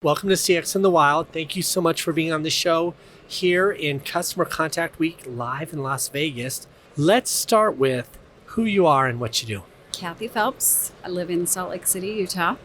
Welcome to CX in the Wild. Thank you so much for being on the show here in Customer Contact Week live in Las Vegas. Let's start with who you are and what you do. Kathy Phelps. I live in Salt Lake City, Utah,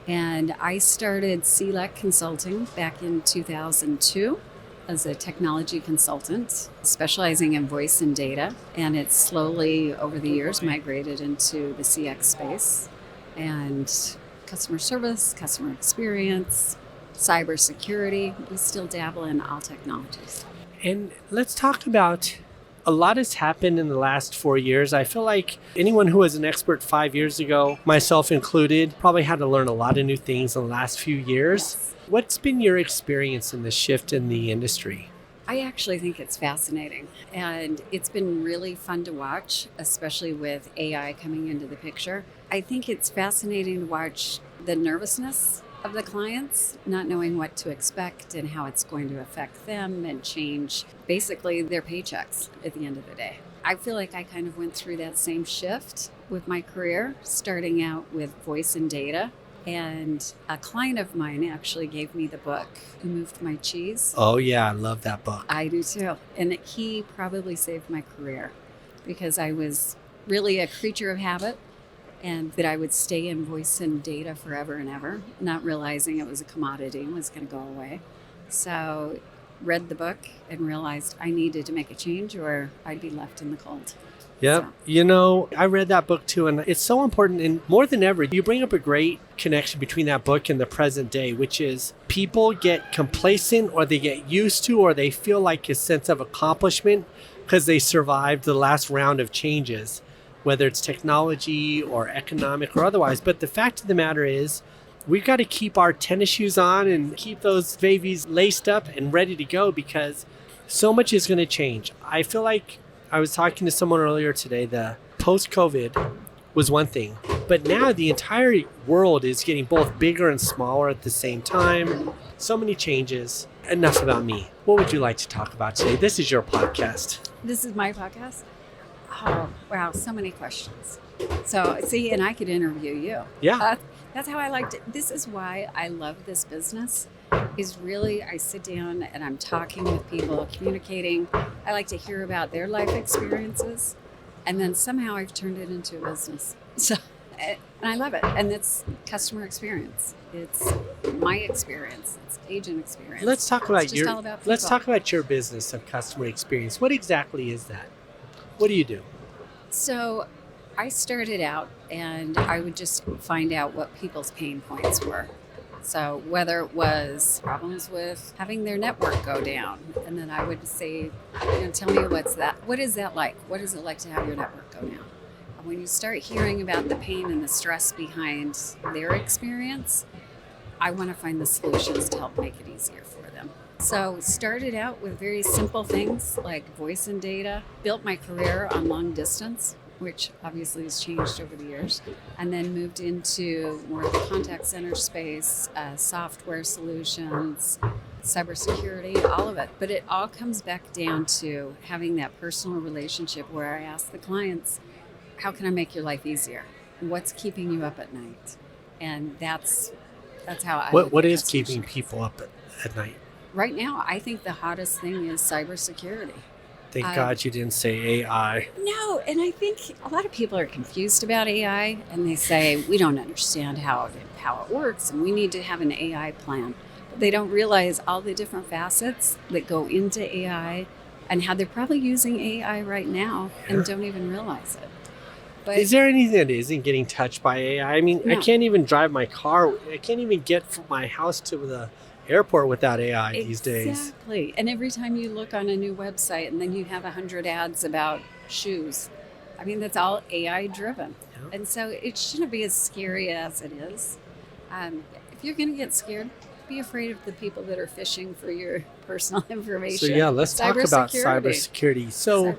and I started C-lect Consulting back in 2002 as a technology consultant, specializing in voice and data, and it's slowly over the years migrated into the CX space and customer service, customer experience, cybersecurity. We still dabble in all technologies. And let's talk about a lot has happened in the last 4 years. I feel like anyone who was an expert 5 years ago, myself included, probably had to learn a lot of new things in the last few years. Yes. What's been your experience in the shift in the industry? I actually think it's fascinating, and it's been really fun to watch, especially with AI coming into the picture. I think it's fascinating to watch the nervousness of the clients, not knowing what to expect and how it's going to affect them and change basically their paychecks at the end of the day. I feel like I kind of went through that same shift with my career, starting out with voice and data. And a client of mine actually gave me the book, Who Moved My Cheese. Oh yeah, I love that book. I do too. And he probably saved my career because I was really a creature of habit and that I would stay in voice and data forever and ever, not realizing it was a commodity and was going to go away. So read the book and realized I needed to make a change or I'd be left in the cold. Yep. I read that book too, and it's so important. And more than ever, you bring up a great connection between that book and the present day, which is people get complacent or they get used to or they feel like a sense of accomplishment because they survived the last round of changes, whether it's technology or economic or otherwise. But the fact of the matter is, we've got to keep our tennis shoes on and keep those babies laced up and ready to go because so much is going to change. I feel like I was talking to someone earlier today, the post-COVID was one thing, but now the entire world is getting both bigger and smaller at the same time. So many changes. Enough about me. What would you like to talk about today? This is your podcast. This is my podcast? Oh, wow, so many questions. So, see, and I could interview you. Yeah. That's how I liked it. This is why I love this business, is really I sit down and I'm talking with people, communicating. I like to hear about their life experiences. And then somehow I've turned it into a business. So, and I love it. And it's customer experience. It's my experience. It's agent experience. Let's talk about let's talk about your business of customer experience. What exactly is that? What do you do? So I started out and I would just find out what people's pain points were. So whether it was problems with having their network go down, and then I would say, tell me what is that like? What is it like to have your network go down? And when you start hearing about the pain and the stress behind their experience, I want to find the solutions to help make it easier for them. So started out with very simple things like voice and data, built my career on long distance, which obviously has changed over the years, and then moved into more of the contact center space, software solutions, cybersecurity, all of it. But it all comes back down to having that personal relationship where I ask the clients, how can I make your life easier? What's keeping you up at night? And that's how I What is keeping people up at night? Right now, I think the hottest thing is cybersecurity. Thank God you didn't say AI. No, and I think a lot of people are confused about AI, and they say, we don't understand how it works, and we need to have an AI plan. But they don't realize all the different facets that go into AI and how they're probably using AI right now and don't even realize it. But is there anything that isn't getting touched by AI? I mean, no. I can't even drive my car. I can't even get from my house to the airport without AI these days. Exactly. And every time you look on a new website and then you have 100 ads about shoes, I mean, that's all AI driven. Yep. And so it shouldn't be as scary as it is. If you're going to get scared, be afraid of the people that are fishing for your personal information. So let's talk about cybersecurity. So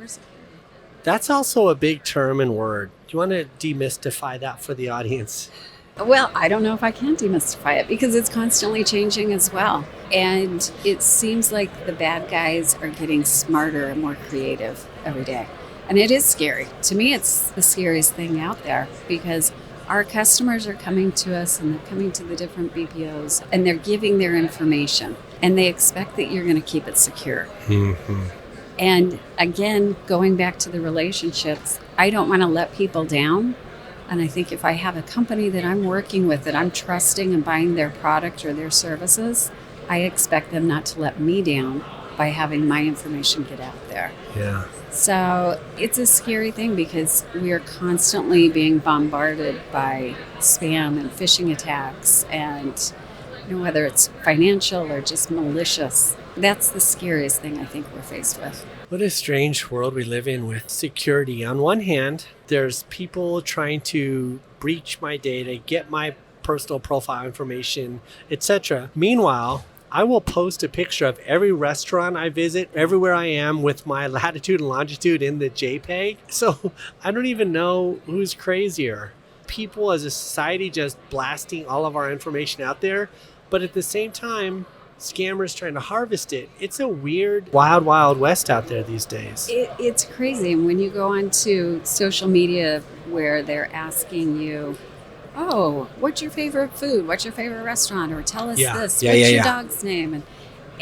that's also a big term and word. Do you want to demystify that for the audience? Well, I don't know if I can demystify it because it's constantly changing as well. And it seems like the bad guys are getting smarter and more creative every day. And it is scary. To me, it's the scariest thing out there because Our customers are coming to us and they're coming to the different BPOs and they're giving their information and they expect that you're going to keep it secure. Mm-hmm. And again, going back to the relationships, I don't want to let people down. And I think if I have a company that I'm working with, that I'm trusting and buying their product or their services, I expect them not to let me down by having my information get out there. Yeah. So it's a scary thing because we are constantly being bombarded by spam and phishing attacks and whether it's financial or just malicious. That's the scariest thing I think we're faced with. What a strange world we live in with security. On one hand, there's people trying to breach my data, get my personal profile information, etc. Meanwhile, I will post a picture of every restaurant I visit, everywhere I am, with my latitude and longitude in the JPEG. So I don't even know who's crazier. People as a society just blasting all of our information out there, but at the same time, scammers trying to harvest it. It's a weird, wild, wild west out there these days. It's crazy. And when you go onto social media where they're asking you, oh, what's your favorite food? What's your favorite restaurant? Or tell us this. What's your dog's name?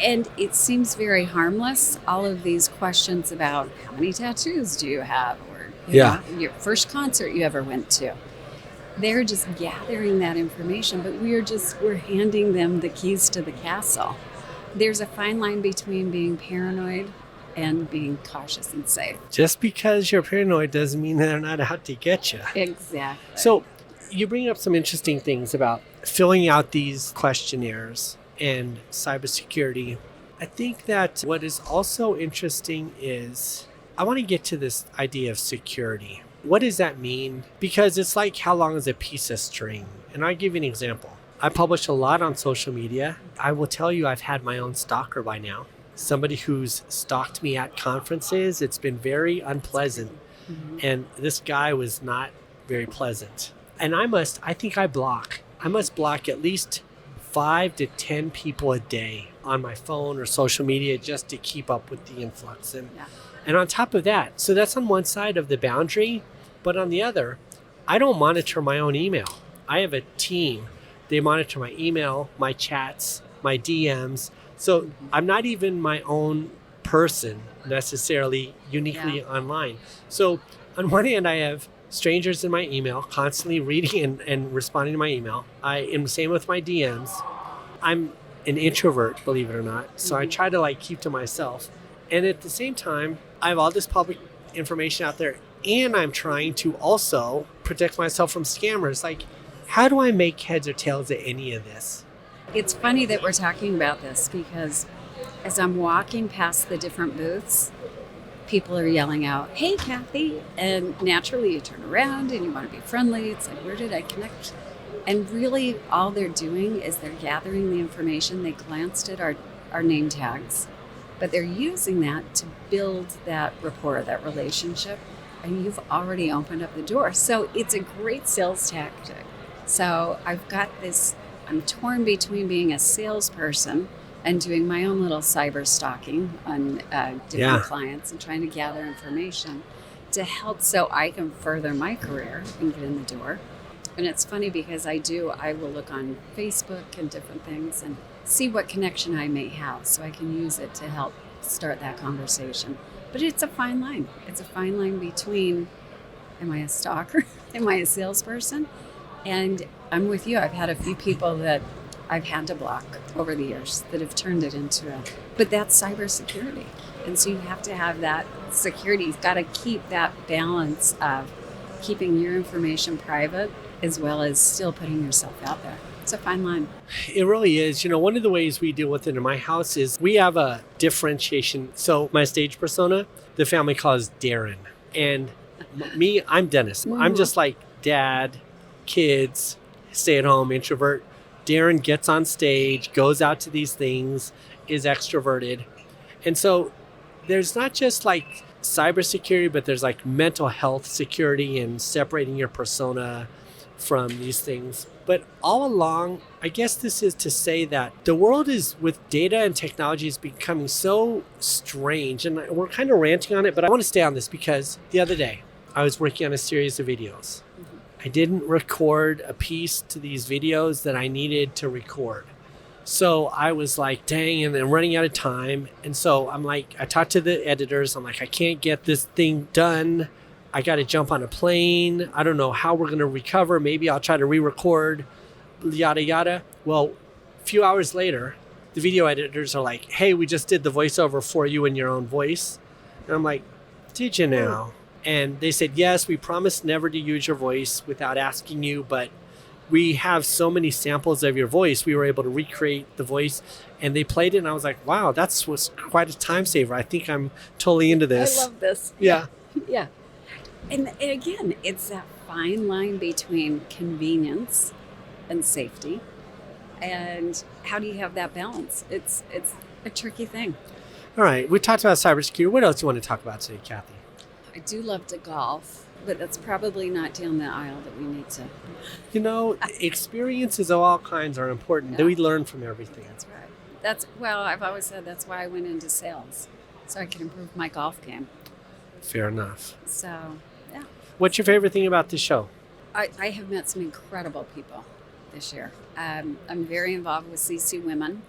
And it seems very harmless. All of these questions about how many tattoos do you have? Or you know, your first concert you ever went to. They're just gathering that information, but we're handing them the keys to the castle. There's a fine line between being paranoid and being cautious and safe. Just because you're paranoid doesn't mean they're not out to get you. Exactly. So you bring up some interesting things about filling out these questionnaires and cybersecurity. I think that what is also interesting is I want to get to this idea of security. What does that mean? Because it's like, how long is a piece of string? And I'll give you an example. I publish a lot on social media. I will tell you I've had my own stalker by now. Somebody who's stalked me at conferences. It's been very unpleasant. Mm-hmm. And this guy was not very pleasant. And I must block at least 5 to 10 people a day on my phone or social media just to keep up with the influx. And on top of that, so that's on one side of the boundary, but on the other, I don't monitor my own email. I have a team. They monitor my email, my chats, my DMs. So I'm not even my own person necessarily uniquely online. So on one hand, I have strangers in my email, constantly reading and responding to my email. I am the same with my DMs. I'm an introvert, believe it or not. So I try to keep to myself. And at the same time, I have all this public information out there, and I'm trying to also protect myself from scammers. How do I make heads or tails of any of this? It's funny that we're talking about this because as I'm walking past the different booths, people are yelling out, "Hey, Kathy." And naturally you turn around and you want to be friendly. It's like, where did I connect? And really all they're doing is they're gathering the information. They glanced at our name tags, but they're using that to build that rapport, that relationship. And you've already opened up the door. So it's a great sales tactic. So I've got this, I'm torn between being a salesperson and doing my own little cyber stalking on different clients and trying to gather information to help so I can further my career and get in the door. And it's funny because I will look on Facebook and different things and see what connection I may have so I can use it to help start that conversation. But it's a fine line. It's a fine line between, am I a stalker? Am I a salesperson? And I'm with you. I've had a few people that I've had to block over the years that have turned it into but that's cybersecurity. And so you have to have that security. You've got to keep that balance of keeping your information private as well as still putting yourself out there. It's a fine line. It really is. One of the ways we deal with it in my house is we have a differentiation. So my stage persona, the family calls Darren. And me, I'm Dennis. Ooh. I'm just like dad, kids, stay at home, introvert. Darren gets on stage, goes out to these things, is extroverted. And so there's not just cybersecurity, but there's mental health security and separating your persona from these things. But all along, I guess this is to say that the world is, with data and technology, is becoming so strange. And we're kind of ranting on it, but I want to stay on this because the other day I was working on a series of videos. I didn't record a piece to these videos that I needed to record. So I was like, dang, and then running out of time. And so I'm like, I talked to the editors. I'm like, I can't get this thing done. I got to jump on a plane. I don't know how we're going to recover. Maybe I'll try to re-record, yada, yada. Well, a few hours later, the video editors are like, hey, we just did the voiceover for you in your own voice. And I'm like, did you now? And they said, yes, we promised never to use your voice without asking you, but we have so many samples of your voice. We were able to recreate the voice, and they played it. And I was like, wow, was quite a time saver. I think I'm totally into this. I love this. Yeah. Yeah. And again, it's that fine line between convenience and safety. And how do you have that balance? It's a tricky thing. All right. We talked about cybersecurity. What else do you want to talk about today, Kathy? I do love to golf, but that's probably not down the aisle that we need to. You know, experiences of all kinds are important. That we learn from everything. That's right. I've always said that's why I went into sales, so I could improve my golf game. Fair enough. So, yeah. What's your favorite thing about this show? I have met some incredible people this year. I'm very involved with CC Women,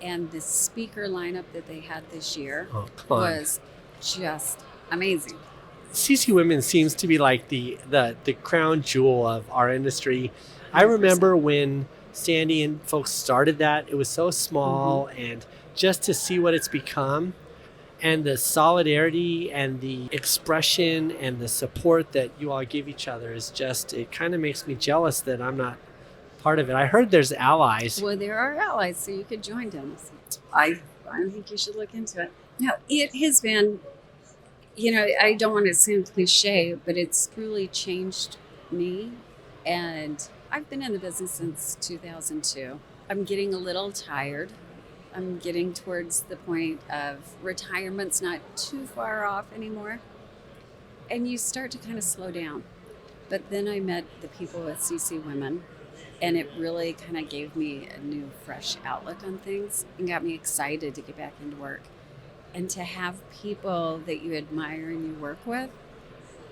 and the speaker lineup that they had this year was just amazing. CC Women seems to be like the crown jewel of our industry. 100%. I remember when Sandy and folks started that, it was so small, and just to see what it's become, and the solidarity and the expression and the support that you all give each other is just, it kind of makes me jealous that I'm not part of it. I heard there's allies. Well, there are allies, so you could join them. I think you should look into it. No, it has been, I don't want to sound cliche, but it's truly changed me. And I've been in the business since 2002. I'm getting a little tired. I'm getting towards the point of retirement's not too far off anymore. And you start to kind of slow down. But then I met the people at CC Women, and it really kind of gave me a new, fresh outlook on things and got me excited to get back into work. And to have people that you admire and you work with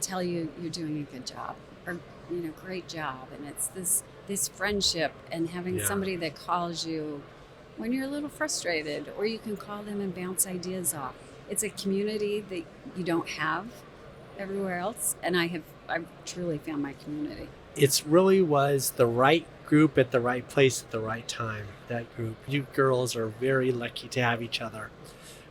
tell you you're doing a good job or, great job. And it's this friendship and having somebody that calls you when you're a little frustrated, or you can call them and bounce ideas off. It's a community that you don't have everywhere else. And I've truly found my community. It really was the right group at the right place at the right time. That group. You girls are very lucky to have each other.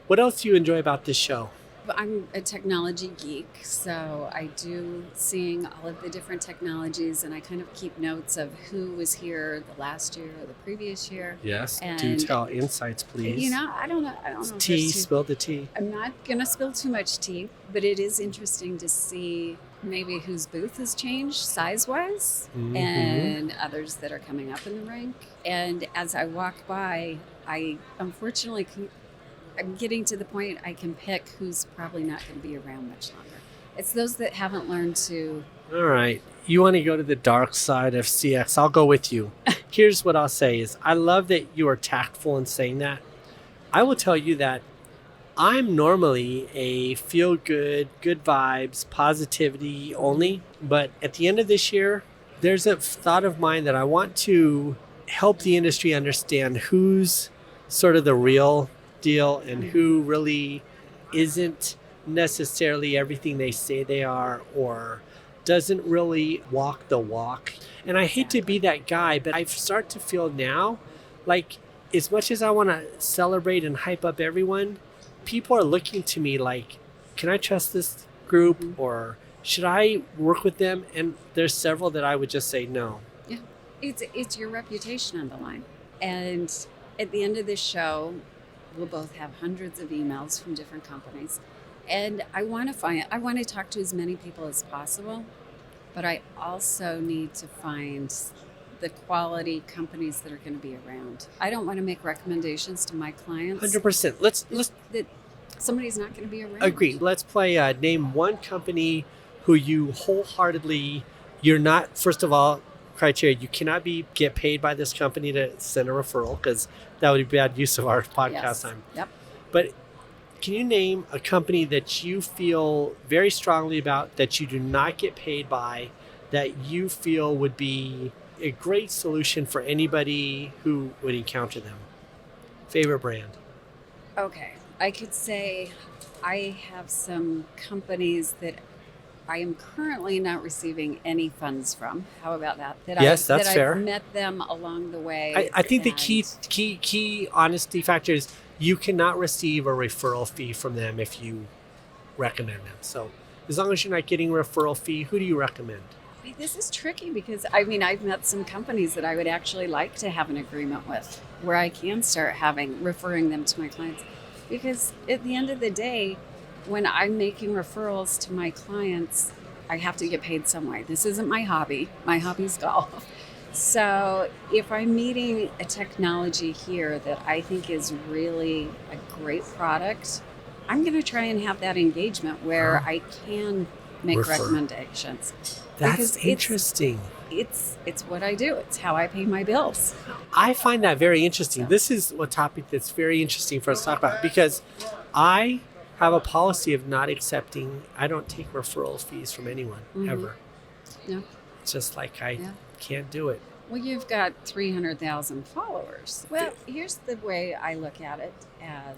What else do you enjoy about this show? I'm a technology geek, so I do seeing all of the different technologies, and I kind of keep notes of who was here the last year or the previous year. Yes, and, do tell insights, please. I don't know. Tea, spill the tea. I'm not going to spill too much tea, but it is interesting to see maybe whose booth has changed size-wise and others that are coming up in the rank. And as I walk by, I unfortunately I'm getting to the point I can pick who's probably not going to be around much longer. It's those that haven't learned to... All right. You want to go to the dark side of CX. I'll go with you. Here's what I'll say is I love that you are tactful in saying that. I will tell you that I'm normally a feel-good, good vibes, positivity only. But at the end of this year, there's a thought of mine that I want to help the industry understand who's sort of the real deal and who really isn't necessarily everything they say they are or doesn't really walk the walk. And I hate to be that guy, but I start to feel now like as much as I want to celebrate and hype up everyone, people are looking to me like, can I trust this group or should I work with them? And there's several that I would just say no. Yeah, it's your reputation on the line. And at the end of this show, we'll both have hundreds of emails from different companies. And I want to talk to as many people as possible, but I also need to find the quality companies that are going to be around. I don't want to make recommendations to my clients. 100%. Let's that somebody's not going to be around. Agree. Let's play name one company who you wholeheartedly, you're not, first of all, criteria, you cannot get paid by this company to send a referral because that would be bad use of our podcast time. Yep. But can you name a company that you feel very strongly about that you do not get paid by that you feel would be a great solution for anybody who would encounter them? Favorite brand? Okay, I could say I have some companies that I am currently not receiving any funds from. How about that? Yes, that's fair. I've met them along the way. I think the and- key honesty factor is you cannot receive a referral fee from them if you recommend them. So as long as you're not getting a referral fee, who do you recommend? Wait, this is tricky because I've met some companies that I would actually like to have an agreement with where I can start referring them to my clients. Because at the end of the day, when I'm making referrals to my clients, I have to get paid some way. This isn't my hobby. My hobby's golf. So if I'm meeting a technology here that I think is really a great product, I'm going to try and have that engagement where I can make recommendations. That's interesting. It's what I do. It's how I pay my bills. I find that very interesting. This is a topic that's very interesting for us to talk about because I have a policy of not accepting. I don't take referral fees from anyone ever. No. It's just like I can't do it. Well, you've got 300,000 followers. Well, here's the way I look at it as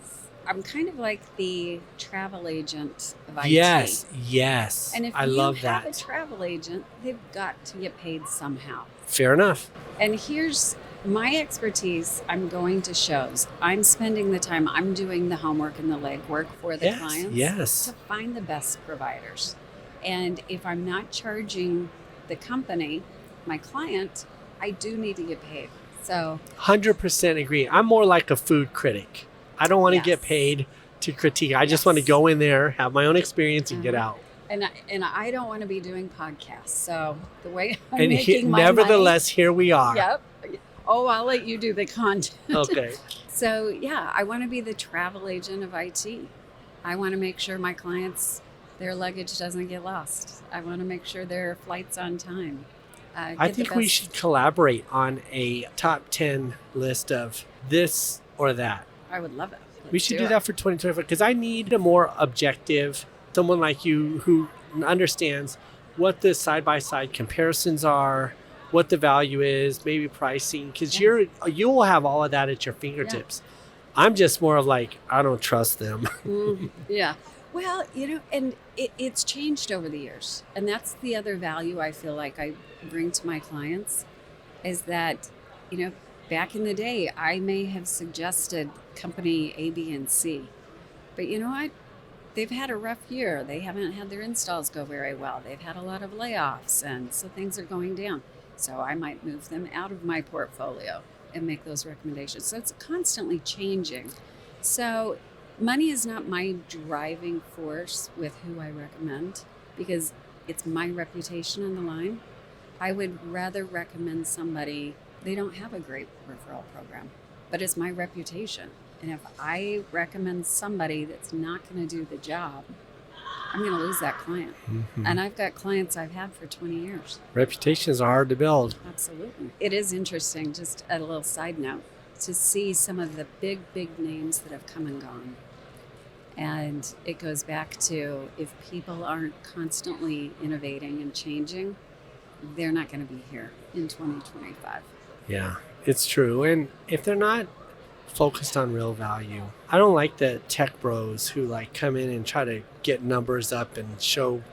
I'm kind of like the travel agent of IT. Yes. And if I you love have that. a travel agent, they've got to get paid somehow. Fair enough. And here's my expertise. I'm going to shows. I'm spending the time. I'm doing the homework and the legwork for the clients to find the best providers. And if I'm not charging the company, my client, I do need to get paid. So 100% agree. I'm more like a food critic. I don't want to get paid to critique. I just want to go in there, have my own experience, and get out. And I don't want to be doing podcasts. So the way I'm and making my nevertheless, here we are. Yep. Oh, I'll let you do the content. Okay. So yeah, I want to be the travel agent of IT. I want to make sure my clients, their luggage doesn't get lost. I want to make sure their flight's on time. I think we should collaborate on a top 10 list of this or that. I would love it. We should do that for 2024 because I need a more objective, someone like you who understands what the side-by-side comparisons are, what the value is, maybe pricing, because you will have all of that at your fingertips. I'm just more of like, I don't trust them. Yeah. Well, and it's changed over the years. And that's the other value I feel like I bring to my clients is that, back in the day, I may have suggested company A, B, and C. But you know what? They've had a rough year. They haven't had their installs go very well. They've had a lot of layoffs, and so things are going down. So I might move them out of my portfolio and make those recommendations. So it's constantly changing. So money is not my driving force with who I recommend because it's my reputation on the line. I would rather recommend somebody, they don't have a great referral program, but it's my reputation. And if I recommend somebody that's not going to do the job, I'm going to lose that client. Mm-hmm. And I've got clients I've had for 20 years. Reputations are hard to build. Absolutely. It is interesting, just a little side note, to see some of the big names that have come and gone. And it goes back to if people aren't constantly innovating and changing, they're not going to be here in 2025. Yeah, it's true. And if they're not focused on real value, I don't like the tech bros who like come in and try to get numbers up and show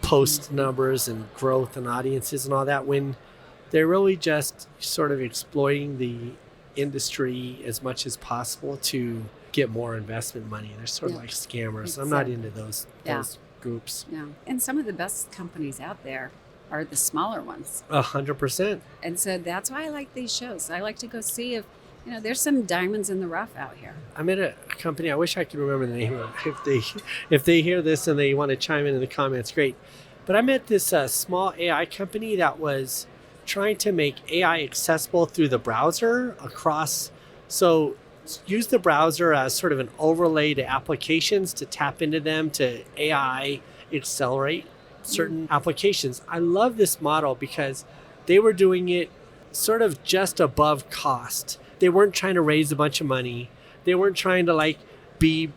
post numbers and growth and audiences and all that when they're really just sort of exploiting the industry as much as possible to get more investment money. They're sort of like scammers. Exactly. I'm not into those groups. Yeah. And some of the best companies out there are the smaller ones. 100%. And so that's why I like these shows. I like to go see if there's some diamonds in the rough out here. I'm at a company. I wish I could remember the name of it. If they hear this and they want to chime in the comments, great. But I'm at this small AI company that was trying to make AI accessible through the browser across. So use the browser as sort of an overlay to applications to tap into them to AI accelerate certain applications. I love this model because they were doing it sort of just above cost. They weren't trying to raise a bunch of money. They weren't trying to be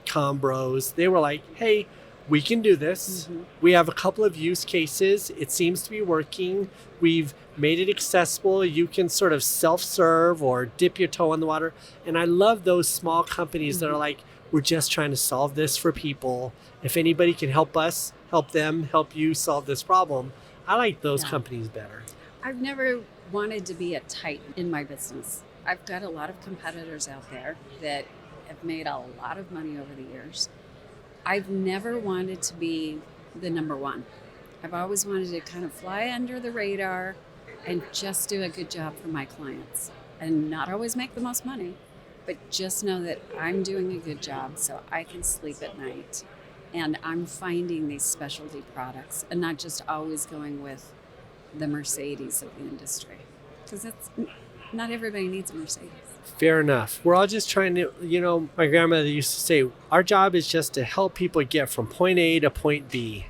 .com bros. They were like, hey, we can do this. We have a couple of use cases. It seems to be working. We've made it accessible. You can sort of self-serve or dip your toe in the water. And I love those small companies that are like, we're just trying to solve this for people. If anybody can help us, help them, help you solve this problem. I like those companies better. I've never wanted to be a titan in my business. I've got a lot of competitors out there that have made a lot of money over the years. I've never wanted to be the number one. I've always wanted to kind of fly under the radar and just do a good job for my clients and not always make the most money, but just know that I'm doing a good job so I can sleep at night. And I'm finding these specialty products and not just always going with the Mercedes of the industry, because that's not everybody needs a Mercedes. Fair enough. We're all just trying to, my grandmother used to say, our job is just to help people get from point A to point B.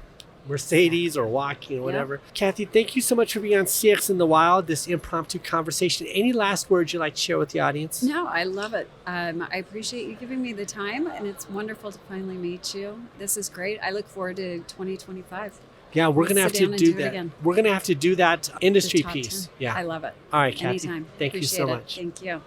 Mercedes or walking or whatever. Kathy, thank you so much for being on CX in the Wild, this impromptu conversation. Any last words you'd like to share with the audience? No, I love it. I appreciate you giving me the time, and it's wonderful to finally meet you. This is great. I look forward to 2025. Yeah, we're going to have to do that. We're going to have to do that industry piece. Yeah. I love it. All right, Kathy. Anytime. Thank you so much. Thank you.